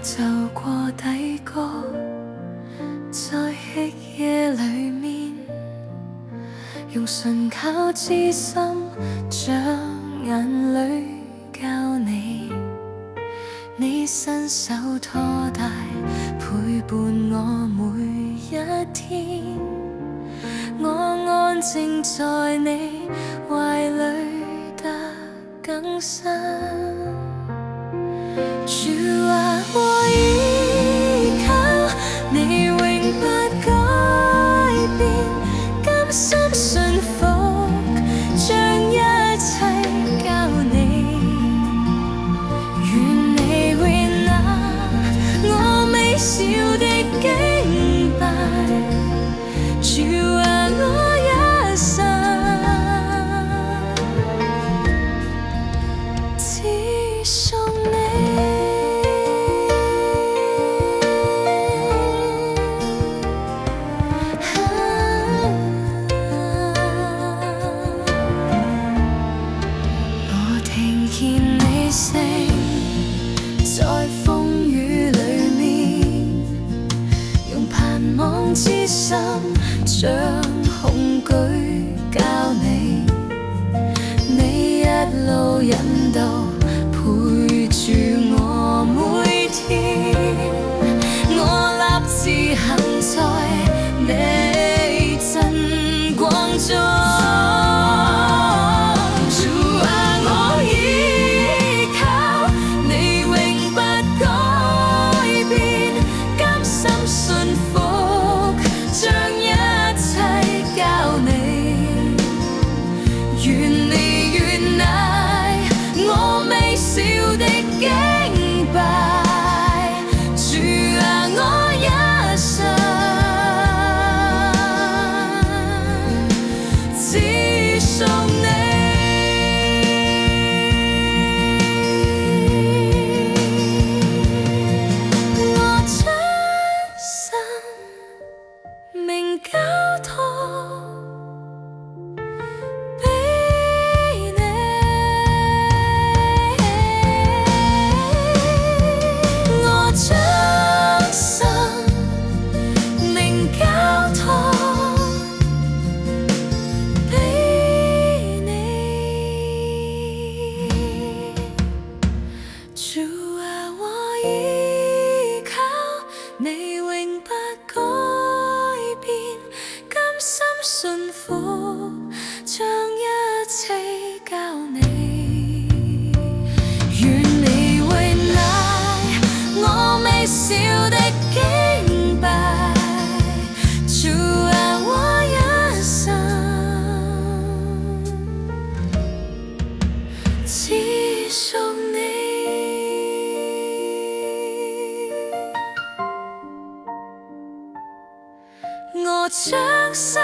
就過底歌，在黑夜裏面，用純靠知心，將眼淚交你。你伸手拖帶，陪伴我每一天。我安靜在你懷裡得更深。主啊，我依靠你，永不改變，甘心順服，將一切交你。願你會拿我微小的敬拜，主啊，我一生只屬你。我聽見你聲，在風雨裏面，用盼望之心，將恐懼交你。你一路引導，陪住我每天。我立志行在你真光中。主啊，我依靠你，永不改變，甘心順服，將一切交你。願你會拿我微小的敬拜，主啊，我一生只屬你。我將心